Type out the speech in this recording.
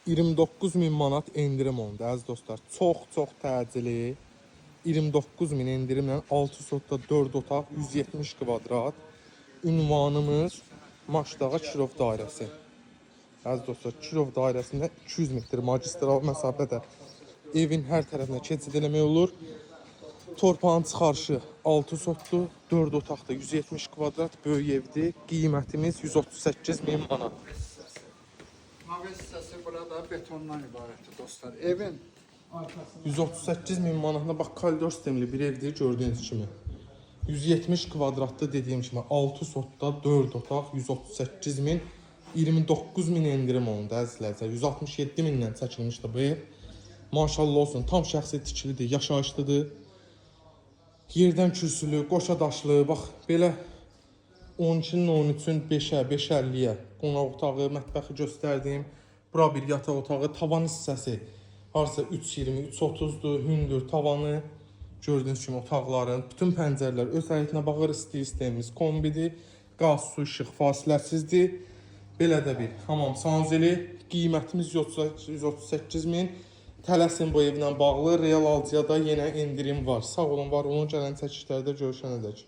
29.000 manat endirim oldu əziz dostlar. Çox təcili 29.000 endirimlə 6 sotda 4 otaq 170 kvadrat. Ünvanımız Maçdağa Kirov dairəsi. Əziz dostlar, Kirov dairəsində 200 metr magistral məsafədə evin hər tərəfinə keçid eləmək olur. Torpağın çıxarışı 6 sotlu, 4 otaqda 170 kvadrat böyük evdir. Qiymətimiz 138.000 manat. Mavi hissəsi burada betondan ibarətdir dostlar. Evin 138.000 manatına bax koridor sistemli bir evdir gördüyünüz kimi. 170 kvadratda dediyim kimi 6 sotda 4 otaq 138.000, 29.000 endirim olundu əzizlər. 167.000-dən çəkilmişdi bu ev. Maşallah olsun, tam şəxsi tikilidir, yaşayışlıdır. Yerdən kürsülü, qoşa daşlı, bax belə 12-nin 13-ün 5-ə, 5.50-yə qonaq otağı, mətbəxi göstərdim. Bura bir yataq otağı, tavan hissəsi harasa 3.20, 3.30-dur, hündür tavanı. Gördüyünüz kimi otaqların, bütün pəncərələr öz həyətinə baxır, sistemimiz kombidir. Qaz, su, işıq fasiləsizdir. Belə də bir hamam sanuzeli, qiymətimiz 138.000. Tələsin bu evlə bağlı, real alıcıya da yenə endirim var. Sağ olun, var olun, gələn çəkişlərdə görüşənədək.